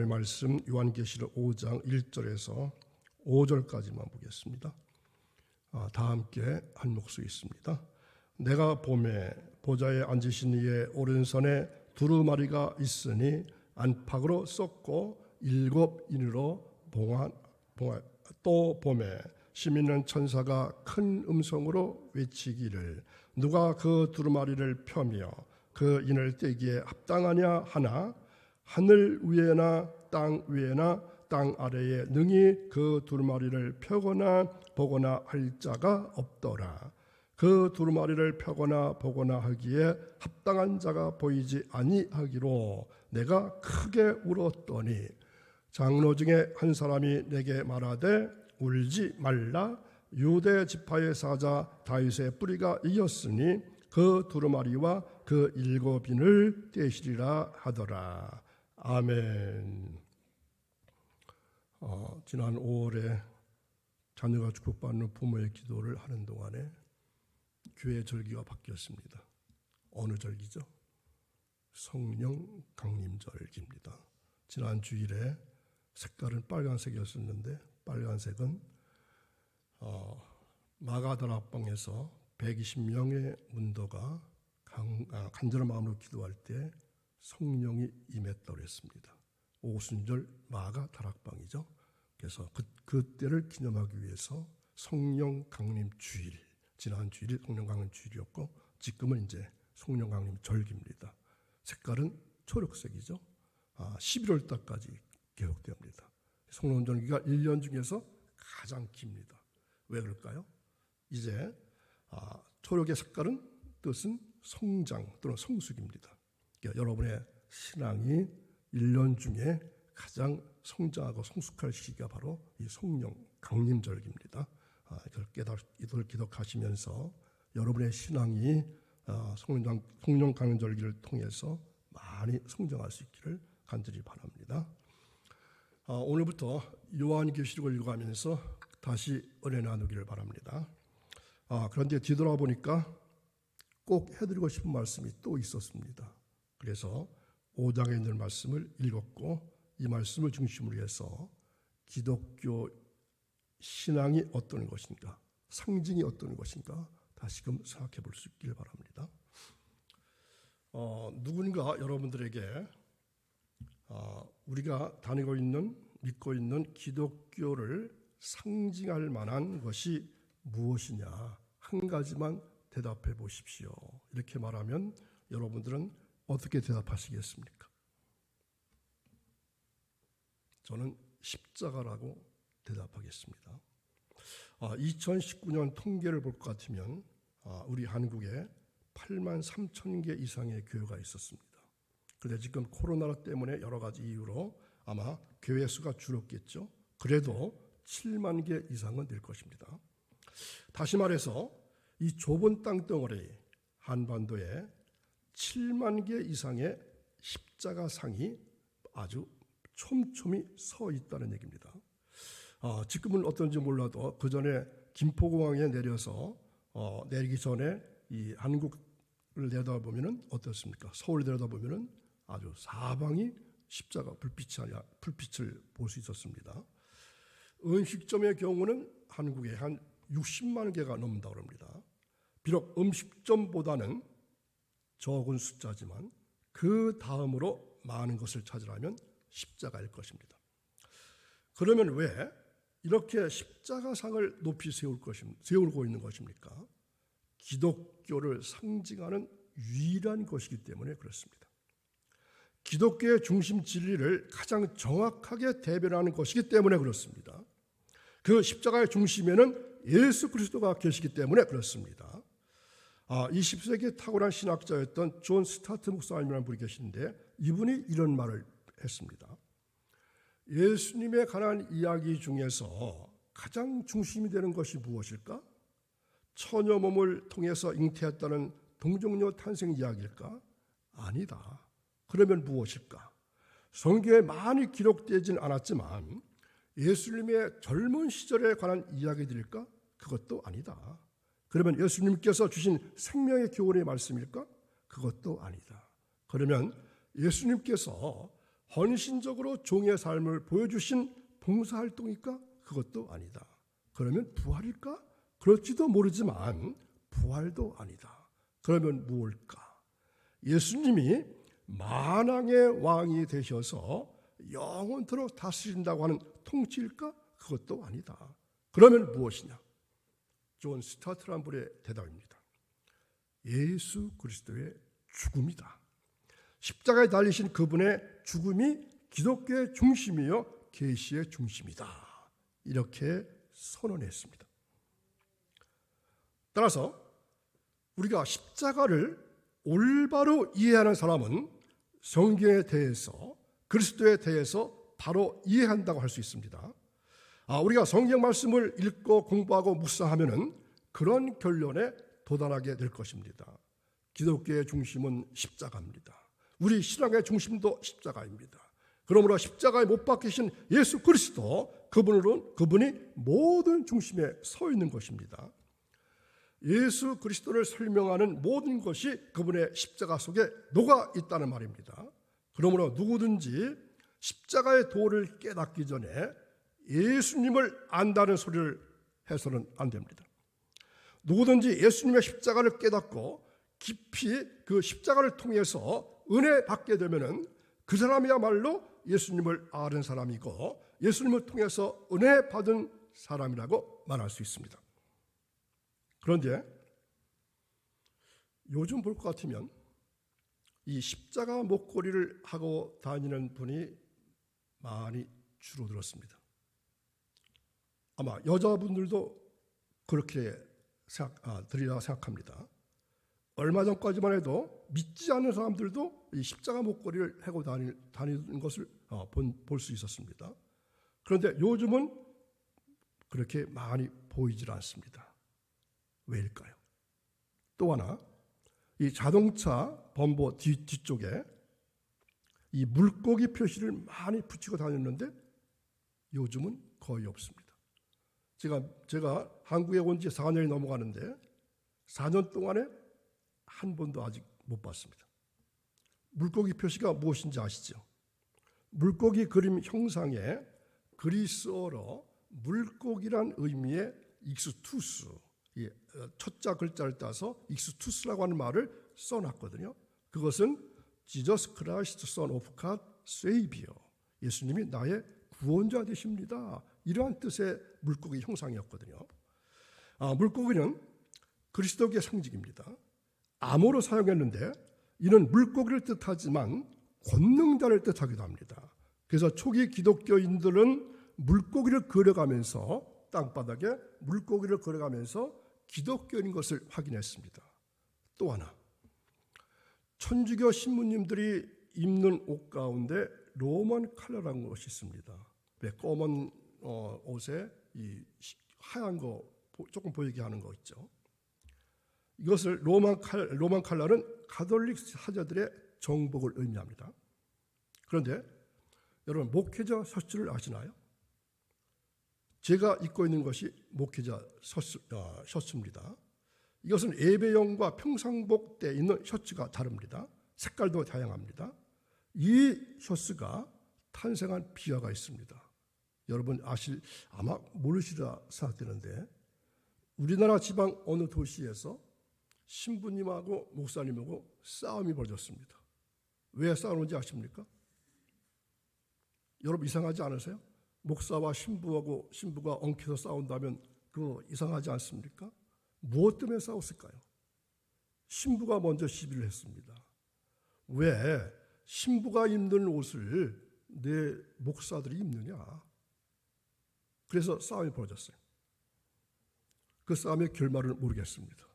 말씀 요한계시록 5장 1절에서 5절까지만 보겠습니다. 다 함께 한 목소리 있습니다. 내가 보매 보좌에 앉으신 이의 오른손에 두루마리가 있으니 안팎으로 썩고 7인으로 또 보매 심 있는 천사가 큰 음성으로 외치기를 누가 그 두루마리를 펴며 그 인을 떼기에 합당하냐 하나 하늘 위에나 땅 위에나 땅 아래에 능히 그 두루마리를 펴거나 보거나 할 자가 없더라. 그 두루마리를 펴거나 보거나 하기에 합당한 자가 보이지 아니하기로 내가 크게 울었더니 장로 중에 한 사람이 내게 말하되 울지 말라. 유대 지파의 사자 다윗의 뿌리가 이겼으니 그 두루마리와 그 7인을 떼시리라 하더라. 아멘. 지난 5월에 자녀가 축복받는 부모의 기도를 하는 동안에 교회 절기가 바뀌었습니다. 어느 절기죠? 성령 강림절기입니다. 지난 주일에 색깔은 빨간색이었었는데 빨간색은 마가다락방에서 120명의 문도가 간절한 마음으로 기도할 때 성령이 임했다고 했습니다. 오순절 마가다락방이죠. 그래서 그때를 기념하기 위해서 성령 강림 주일, 지난 주일이 성령 강림 주일이었고 지금은 이제 성령 강림 절기입니다. 색깔은 초록색이죠. 11월 달까지 계속됩니다. 성령 절기가 1년 중에서 가장 깁니다. 왜 그럴까요? 이제 초록의 색깔은 뜻은 성장 또는 성숙입니다. 그러니까 여러분의 신앙이 1년 중에 가장 성장하고 성숙할 시기가 바로 이 성령 강림절기입니다. 이걸 기독하시면서 여러분의 신앙이 성령 강림절기를 통해서 많이 성장할 수 있기를 간절히 바랍니다. 오늘부터 요한계시록을 읽어가면서 다시 은혜 나누기를 바랍니다. 그런데 뒤돌아보니까 꼭 해드리고 싶은 말씀이 또 있었습니다. 그래서 5장에 있는 말씀을 읽었고 이 말씀을 중심으로 해서 기독교 신앙이 어떤 것인가, 상징이 어떤 것인가 다시금 생각해 볼 수 있기를 바랍니다. 누군가 여러분들에게 우리가 다니고 있는, 믿고 있는 기독교를 상징할 만한 것이 무엇이냐 한 가지만 대답해 보십시오. 이렇게 말하면 여러분들은 어떻게 대답하시겠습니까? 저는 십자가라고 대답하겠습니다. 2019년 통계를 볼 것 같으면 우리 한국에 8만 3천 개 이상의 교회가 있었습니다. 그런데 지금 코로나 때문에 여러 가지 이유로 아마 교회 수가 줄었겠죠. 그래도 7만 개 이상은 될 것입니다. 다시 말해서 이 좁은 땅덩어리 한반도에 7만 개 이상의 십자가상이 아주 촘촘히 서 있다는 얘기입니다. 지금은 어떤지 몰라도 그 전에 김포공항에 내려서 내리기 전에 이 한국을 내다보면은 어떻습니까? 서울을 내다보면은 아주 사방이 십자가 불빛을 볼 수 있었습니다. 음식점의 경우는 한국에 한 60만 개가 넘는다고 합니다. 비록 음식점보다는 적은 숫자지만 그 다음으로 많은 것을 찾으라면 십자가일 것입니다. 그러면 왜 이렇게 십자가상을 높이 세우고 있는 것입니까? 기독교를 상징하는 유일한 것이기 때문에 그렇습니다. 기독교의 중심 진리를 가장 정확하게 대변하는 것이기 때문에 그렇습니다. 그 십자가의 중심에는 예수 그리스도가 계시기 때문에 그렇습니다. 20세기 탁월한 신학자였던 존 스타트 목사님이라는 분이 계신데 이분이 이런 말을 했습니다. 예수님에 관한 이야기 중에서 가장 중심이 되는 것이 무엇일까? 처녀 몸을 통해서 잉태했다는 동정녀 탄생 이야기일까? 아니다. 그러면 무엇일까? 성경에 많이 기록되진 않았지만 예수님의 젊은 시절에 관한 이야기들일까? 그것도 아니다. 그러면 예수님께서 주신 생명의 교훈의 말씀일까? 그것도 아니다. 그러면 예수님께서 헌신적으로 종의 삶을 보여주신 봉사활동일까? 그것도 아니다. 그러면 부활일까? 그럴지도 모르지만 부활도 아니다. 그러면 무엇일까? 예수님이 만왕의 왕이 되셔서 영원토록 다스린다고 하는 통치일까? 그것도 아니다. 그러면 무엇이냐? 존 스타트란 분의 대답입니다. 예수 그리스도의 죽음이다. 십자가에 달리신 그분의 죽음이 기독교의 중심이요 계시의 중심이다. 이렇게 선언했습니다. 따라서 우리가 십자가를 올바로 이해하는 사람은 성경에 대해서 그리스도에 대해서 바로 이해한다고 할 수 있습니다. 우리가 성경 말씀을 읽고 공부하고 묵상하면은 그런 결론에 도달하게 될 것입니다. 기독교의 중심은 십자가입니다. 우리 신앙의 중심도 십자가입니다. 그러므로 십자가에 못 박히신 예수 그리스도 그분이 모든 중심에 서 있는 것입니다. 예수 그리스도를 설명하는 모든 것이 그분의 십자가 속에 녹아 있다는 말입니다. 그러므로 누구든지 십자가의 도를 깨닫기 전에 예수님을 안다는 소리를 해서는 안 됩니다. 누구든지 예수님의 십자가를 깨닫고 깊이 그 십자가를 통해서 은혜 받게 되면은 그 사람이야말로 예수님을 아는 사람이고 예수님을 통해서 은혜 받은 사람이라고 말할 수 있습니다. 그런데 요즘 볼 것 같으면 이 십자가 목걸이를 하고 다니는 분이 많이 줄어들었습니다. 아마 여자분들도 그렇게 들이라고 생각합니다. 얼마 전까지만 해도 믿지 않는 사람들도 이 십자가 목걸이를 하고 다니는 것을 볼 수 있었습니다. 그런데 요즘은 그렇게 많이 보이질 않습니다. 왜일까요? 또 하나, 이 자동차 범버 뒤쪽에 이 물고기 표시를 많이 붙이고 다녔는데 요즘은 거의 없습니다. 제가 한국에 온 지 4년이 넘어가는데 4년 동안에 한 번도 아직 못 봤습니다. 물고기 표시가 무엇인지 아시죠? 물고기 그림 형상에 그리스어로 물고기란 의미의 익스투스, 첫자 글자를 따서 익스투스라고 하는 말을 써놨거든요. 그것은 Jesus Christ, Son of God, Savior. 예수님이 나의 구원자 되십니다. 이러한 뜻의 물고기 형상이었거든요. 물고기는 그리스도의 상징입니다. 암호로 사용했는데 이는 물고기를 뜻하지만 권능자를 뜻하기도 합니다. 그래서 초기 기독교인들은 물고기를 그려가면서 땅바닥에 물고기를 그려가면서 기독교인 것을 확인했습니다. 또 하나, 천주교 신부님들이 입는 옷 가운데 로만 컬러라는 것이 있습니다. 검은 옷에 이 하얀 거 조금 보이게 하는 거 있죠. 이것을 로만 컬러는 가톨릭 사제들의 정복을 의미합니다. 그런데 여러분 목회자 셔츠를 아시나요? 제가 입고 있는 것이 목회자 셔츠입니다. 이것은 예배용과 평상복 때 입는 셔츠가 다릅니다. 색깔도 다양합니다. 이 셔츠가 탄생한 비화가 있습니다. 여러분 아마 모르시리라 생각되는데 우리나라 지방 어느 도시에서 신부님하고 목사님하고 싸움이 벌어졌습니다. 왜 싸우는지 아십니까? 여러분 이상하지 않으세요? 목사와 신부가 엉켜서 싸운다면 그거 이상하지 않습니까? 무엇 때문에 싸웠을까요? 신부가 먼저 시비를 했습니다. 왜 신부가 입는 옷을 내 목사들이 입느냐? 그래서 싸움이 벌어졌어요. 그 싸움의 결말을 모르겠습니다.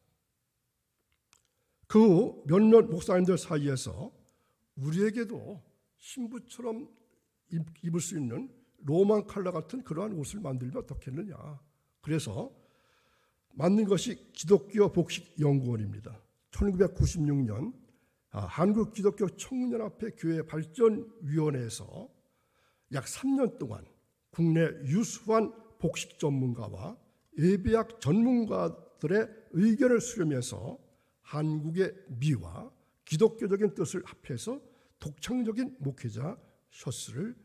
그 후 몇몇 목사님들 사이에서 우리에게도 신부처럼 입을 수 있는 로만 컬러 같은 그러한 옷을 만들면 어떻겠느냐. 그래서 만든 것이 기독교 복식연구원입니다. 1996년 한국기독교 청년합회 교회 발전위원회에서 약 3년 동안 국내 유수한 복식 전문가와 예배학 전문가들의 의견을 수렴해서 한국의 미와 기독교적인 뜻을 합해서 독창적인 목회자 셔츠를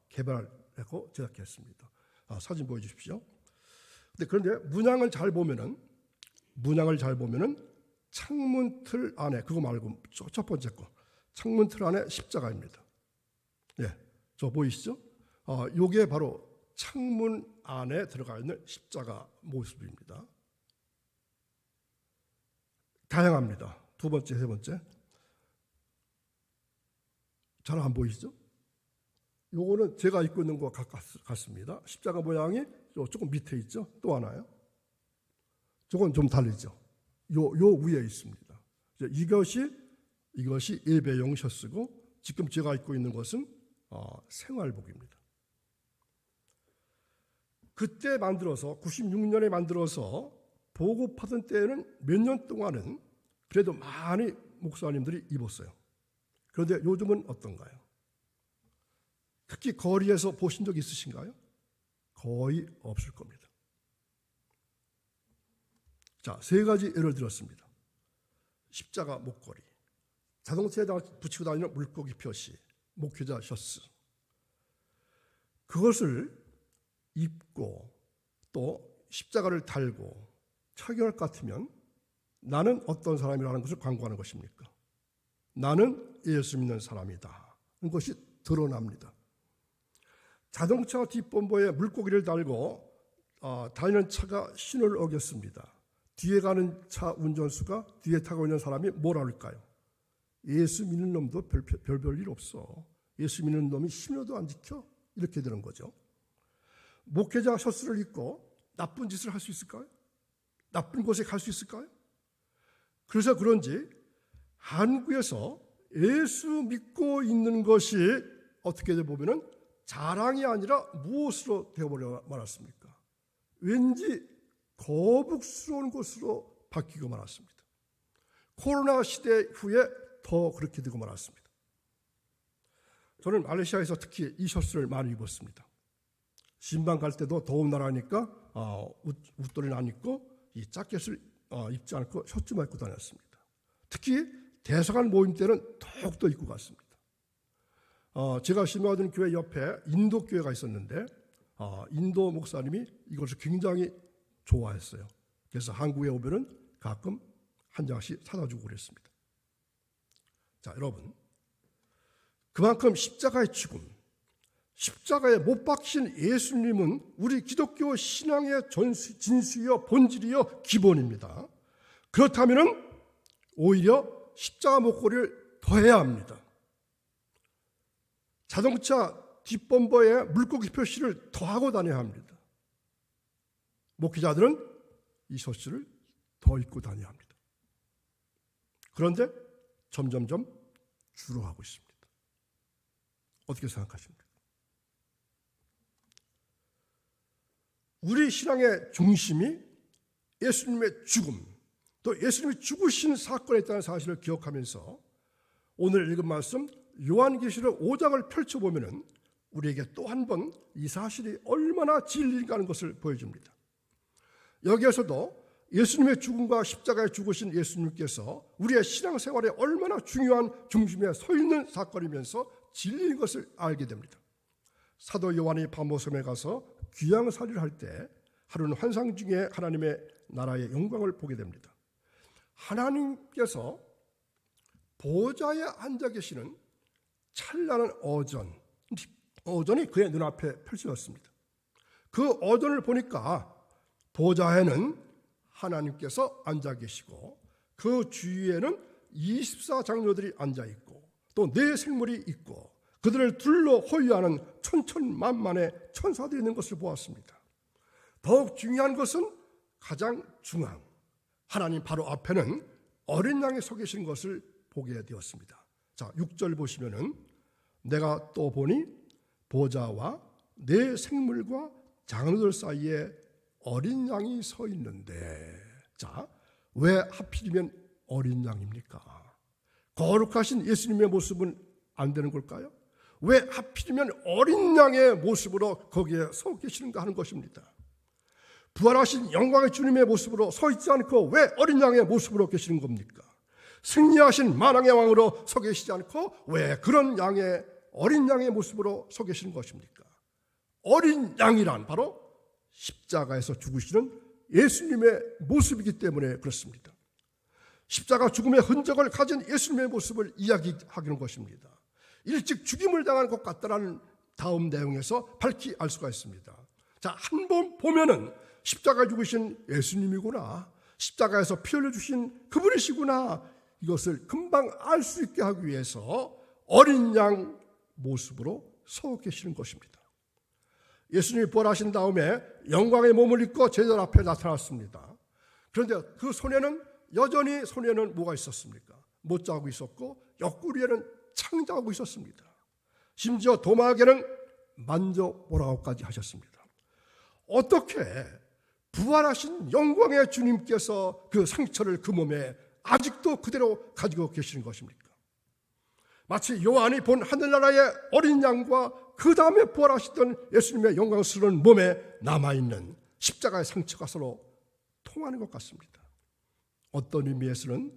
개발하고 제작했습니다. 사진 보여주십시오. 그런데 문양을 잘 보면은 창문 틀 안에, 그거 말고 첫 번째 거, 창문 틀 안에 십자가입니다. 예, 저 보이시죠? 요게 바로 창문 안에 들어가 있는 십자가 모습입니다. 다양합니다. 두 번째, 세 번째. 잘 안 보이시죠? 요거는 제가 입고 있는 것과 같습니다. 십자가 모양이 조금 밑에 있죠? 또 하나요? 저건 좀 다르죠? 요 위에 있습니다. 이것이 예배용 셔츠고, 지금 제가 입고 있는 것은 생활복입니다. 그때 만들어서 96년에 만들어서 보급하던 때에는 몇 년 동안은 그래도 많이 목사님들이 입었어요. 그런데 요즘은 어떤가요? 특히 거리에서 보신 적 있으신가요? 거의 없을 겁니다. 자, 세 가지 예를 들었습니다. 십자가 목걸이, 자동차에다 붙이고 다니는 물고기 표시, 목회자 셔츠. 그것을 입고 또 십자가를 달고 착용할 것 같으면 나는 어떤 사람이라는 것을 광고하는 것입니까? 나는 예수 믿는 사람이다. 그것이 드러납니다. 자동차 뒷범퍼에 물고기를 달고 다니는 차가 신호를 어겼습니다. 뒤에 가는 차 운전수가 뒤에 타고 있는 사람이 뭐라 할까요? 예수 믿는 놈도 별일 없어. 예수 믿는 놈이 신호도 안 지켜? 이렇게 되는 거죠. 목회자 셔츠를 입고 나쁜 짓을 할 수 있을까요? 나쁜 곳에 갈 수 있을까요? 그래서 그런지 한국에서 예수 믿고 있는 것이 어떻게 보면은 자랑이 아니라 무엇으로 되어버려 말았습니까? 왠지 거북스러운 것으로 바뀌고 말았습니다. 코로나 시대 후에 더 그렇게 되고 말았습니다. 저는 말레이시아에서 특히 이 셔츠를 많이 입었습니다. 신방 갈 때도 더운 나라니까 웃돌이는 안 입고 이 자켓을 입지 않고 셔츠만 입고 다녔습니다. 특히 대사관 모임 때는 더욱더 입고 갔습니다. 제가 신방하던 교회 옆에 인도 교회가 있었는데 인도 목사님이 이것을 굉장히 좋아했어요. 그래서 한국에 오면은 가끔 한 장씩 사다 주고 그랬습니다. 자, 여러분, 그만큼 십자가의 죽음, 십자가에 못 박힌 예수님은 우리 기독교 신앙의 진수이요 본질이요 기본입니다. 그렇다면 오히려 십자가 목걸이를 더해야 합니다. 자동차 뒷범퍼에 물고기 표시를 더하고 다녀야 합니다. 목회자들은 이 셔츠를 더 입고 다녀야 합니다. 그런데 점점점 줄어가고 있습니다. 어떻게 생각하십니까? 우리 신앙의 중심이 예수님의 죽음, 또 예수님이 죽으신 사건에 있다는 사실을 기억하면서 오늘 읽은 말씀 요한계시록 5장을 펼쳐보면 우리에게 또 한 번 이 사실이 얼마나 진리인가 하는 것을 보여줍니다. 여기에서도 예수님의 죽음과 십자가에 죽으신 예수님께서 우리의 신앙생활에 얼마나 중요한 중심에 서 있는 사건이면서 진리인 것을 알게 됩니다. 사도 요한이 바모섬에 가서 귀양살이를 할 때 하루는 환상 중에 하나님의 나라의 영광을 보게 됩니다. 하나님께서 보좌에 앉아 계시는 찬란한 어전이 그의 눈앞에 펼쳐졌습니다. 그 어전을 보니까 보좌에는 하나님께서 앉아 계시고 그 주위에는 24장로들이 앉아 있고 또 네 생물이 있고 그들을 둘러 호위하는 천천만만의 천사들이 있는 것을 보았습니다. 더욱 중요한 것은 가장 중앙 하나님 바로 앞에는 어린 양이 서 계신 것을 보게 되었습니다. 자, 6절 보시면은 내가 또 보니 보좌와 네 생물과 장로들 사이에 어린 양이 서 있는데, 자, 왜 하필이면 어린 양입니까? 거룩하신 예수님의 모습은 안 되는 걸까요? 왜 하필이면 어린 양의 모습으로 거기에 서 계시는가 하는 것입니다. 부활하신 영광의 주님의 모습으로 서 있지 않고 왜 어린 양의 모습으로 계시는 겁니까? 승리하신 만왕의 왕으로 서 계시지 않고 왜 그런 양의 어린 양의 모습으로 서 계시는 것입니까? 어린 양이란 바로 십자가에서 죽으시는 예수님의 모습이기 때문에 그렇습니다. 십자가 죽음의 흔적을 가진 예수님의 모습을 이야기하는 것입니다. 일찍 죽임을 당한 것 같다라는 다음 내용에서 밝히 알 수가 있습니다. 자, 한 번 보면은 십자가 죽으신 예수님이구나, 십자가에서 피 흘려주신 그분이시구나, 이것을 금방 알 수 있게 하기 위해서 어린 양 모습으로 서 계시는 것입니다. 예수님이 부활하신 다음에 영광의 몸을 입고 제자들 앞에 나타났습니다. 그런데 그 손에는 여전히 뭐가 있었습니까? 못자국이 있었고 옆구리에는 창자국이 있었습니다. 심지어 도마에게는 만져보라고까지 하셨습니다. 어떻게 부활하신 영광의 주님께서 그 상처를 그 몸에 아직도 그대로 가지고 계시는 것입니까? 마치 요한이 본 하늘나라의 어린 양과 그 다음에 부활하시던 예수님의 영광스러운 몸에 남아있는 십자가의 상처가 서로 통하는 것 같습니다. 어떤 의미에서는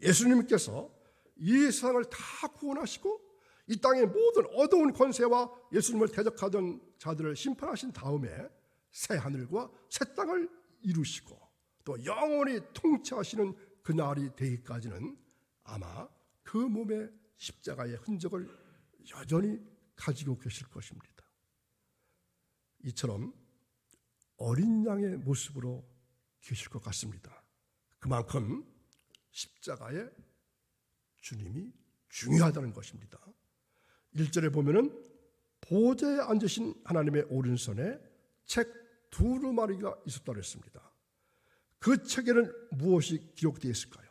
예수님께서 이 세상을 다 구원하시고 이 땅의 모든 어두운 권세와 예수님을 대적하던 자들을 심판하신 다음에 새 하늘과 새 땅을 이루시고 또 영원히 통치하시는 그날이 되기까지는 아마 그 몸의 십자가의 흔적을 여전히 가지고 계실 것입니다. 이처럼 어린 양의 모습으로 계실 것 같습니다. 그만큼 십자가의 주님이 중요하다는 것입니다. 1절에 보면은 보좌에 앉으신 하나님의 오른손에 책 두루마리가 있었다고 했습니다. 그 책에는 무엇이 기록되어 있을까요?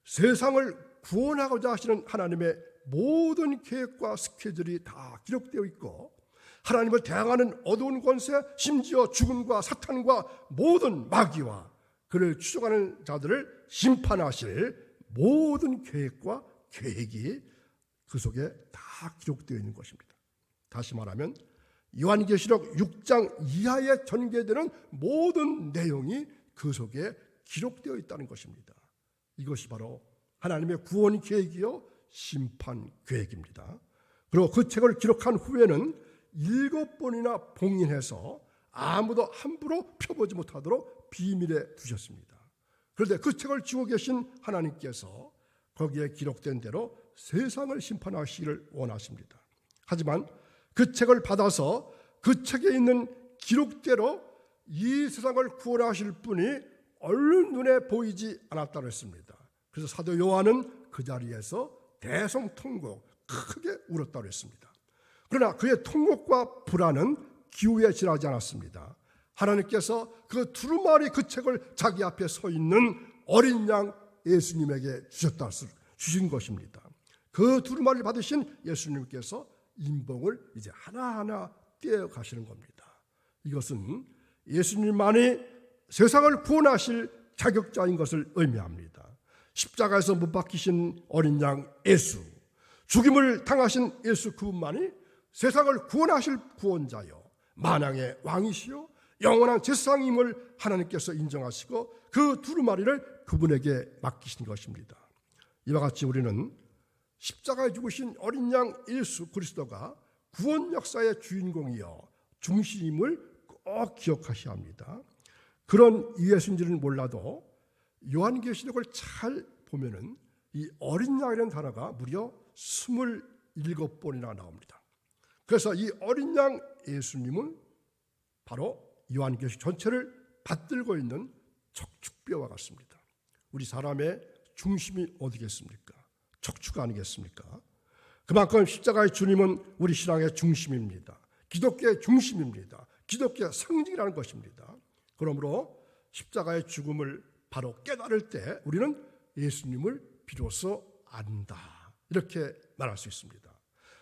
세상을 구원하고자 하시는 하나님의 모든 계획과 스케줄이 다 기록되어 있고 하나님을 대항하는 어두운 권세, 심지어 죽음과 사탄과 모든 마귀와 그를 추종하는 자들을 심판하실 모든 계획과 계획이 그 속에 다 기록되어 있는 것입니다. 다시 말하면 요한계시록 6장 이하에 전개되는 모든 내용이 그 속에 기록되어 있다는 것입니다. 이것이 바로 하나님의 구원 계획이요 심판 계획입니다. 그리고 그 책을 기록한 후에는 7번이나 봉인해서 아무도 함부로 펴보지 못하도록 비밀에 두셨습니다. 그런데 그 책을 쥐고 계신 하나님께서 거기에 기록된 대로 세상을 심판하시기를 원하십니다. 하지만 그 책을 받아서 그 책에 있는 기록대로 이 세상을 구원하실 분이 얼른 눈에 보이지 않았다고 했습니다. 그래서 사도 요한은 그 자리에서 대성통곡 크게 울었다고 했습니다. 그러나 그의 통곡과 불안은 기후에 지나지 않았습니다. 하나님께서 그 두루마리 그 책을 자기 앞에 서 있는 어린 양 예수님에게 주신 것입니다. 그 두루마리를 받으신 예수님께서 인봉을 이제 하나하나 떼어 가시는 겁니다. 이것은 예수님만이 세상을 구원하실 자격자인 것을 의미합니다. 십자가에서 못 박히신 어린 양 예수, 죽임을 당하신 예수 그분만이 세상을 구원하실 구원자요 만왕의 왕이시요 영원한 제사장임을 하나님께서 인정하시고 그 두루마리를 그분에게 맡기신 것입니다. 이와 같이 우리는 십자가에 죽으신 어린 양 예수 그리스도가 구원 역사의 주인공이요 중심임을 꼭 기억하셔야 합니다. 그런 이해순지는 몰라도 요한계시록을 잘 보면은 이 어린 양이라는 단어가 무려 27번이나 나옵니다. 그래서 이 어린 양 예수님은 바로 요한계시록 전체를 받들고 있는 척추뼈와 같습니다. 우리 사람의 중심이 어디겠습니까? 척추가 아니겠습니까? 그만큼 십자가의 주님은 우리 신앙의 중심입니다. 기독교의 중심입니다. 기독교의 상징이라는 것입니다. 그러므로 십자가의 죽음을 바로 깨달을 때 우리는 예수님을 비로소 안다 이렇게 말할 수 있습니다.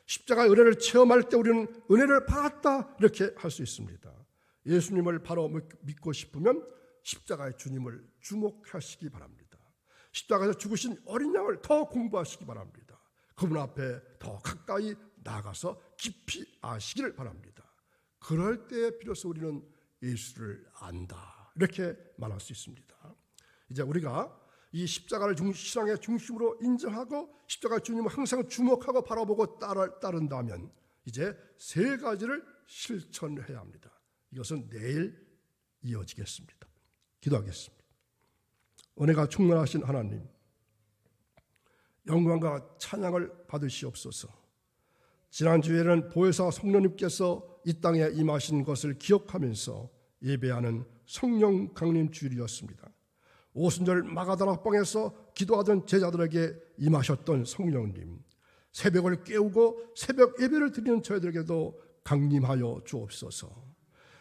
십자가의 은혜를 체험할 때 우리는 은혜를 받았다 이렇게 할 수 있습니다. 예수님을 바로 믿고 싶으면 십자가의 주님을 주목하시기 바랍니다. 십자가에서 죽으신 어린 양을 더 공부하시기 바랍니다. 그분 앞에 더 가까이 나가서 깊이 아시기를 바랍니다. 그럴 때 비로소 우리는 예수를 안다 이렇게 말할 수 있습니다. 이제 우리가 이 십자가를 신앙의 중심으로 인정하고 십자가 주님을 항상 주목하고 바라보고 따른다면 이제 세 가지를 실천해야 합니다. 이것은 내일 이어지겠습니다. 기도하겠습니다. 은혜가 충만하신 하나님, 영광과 찬양을 받으시옵소서. 지난주에는 보혜사 성령님께서 이 땅에 임하신 것을 기억하면서 예배하는 성령 강림 주일이었습니다. 오순절 마가다락방에서 기도하던 제자들에게 임하셨던 성령님, 새벽을 깨우고 새벽 예배를 드리는 저희들에게도 강림하여 주옵소서.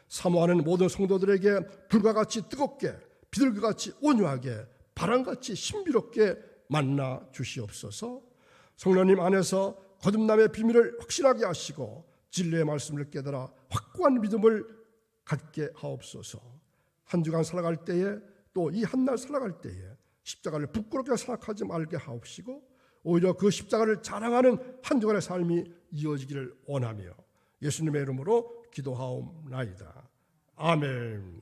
사모하는 모든 성도들에게 불과 같이 뜨겁게, 비둘기 같이 온유하게, 바람같이 신비롭게 만나 주시옵소서. 성령님 안에서 거듭남의 비밀을 확신하게 하시고 진리의 말씀을 깨달아 확고한 믿음을 갖게 하옵소서. 한 주간 살아갈 때에 또 이 한날 살아갈 때에 십자가를 부끄럽게 생각하지 말게 하옵시고 오히려 그 십자가를 자랑하는 한 주간의 삶이 이어지기를 원하며 예수님의 이름으로 기도하옵나이다. 아멘.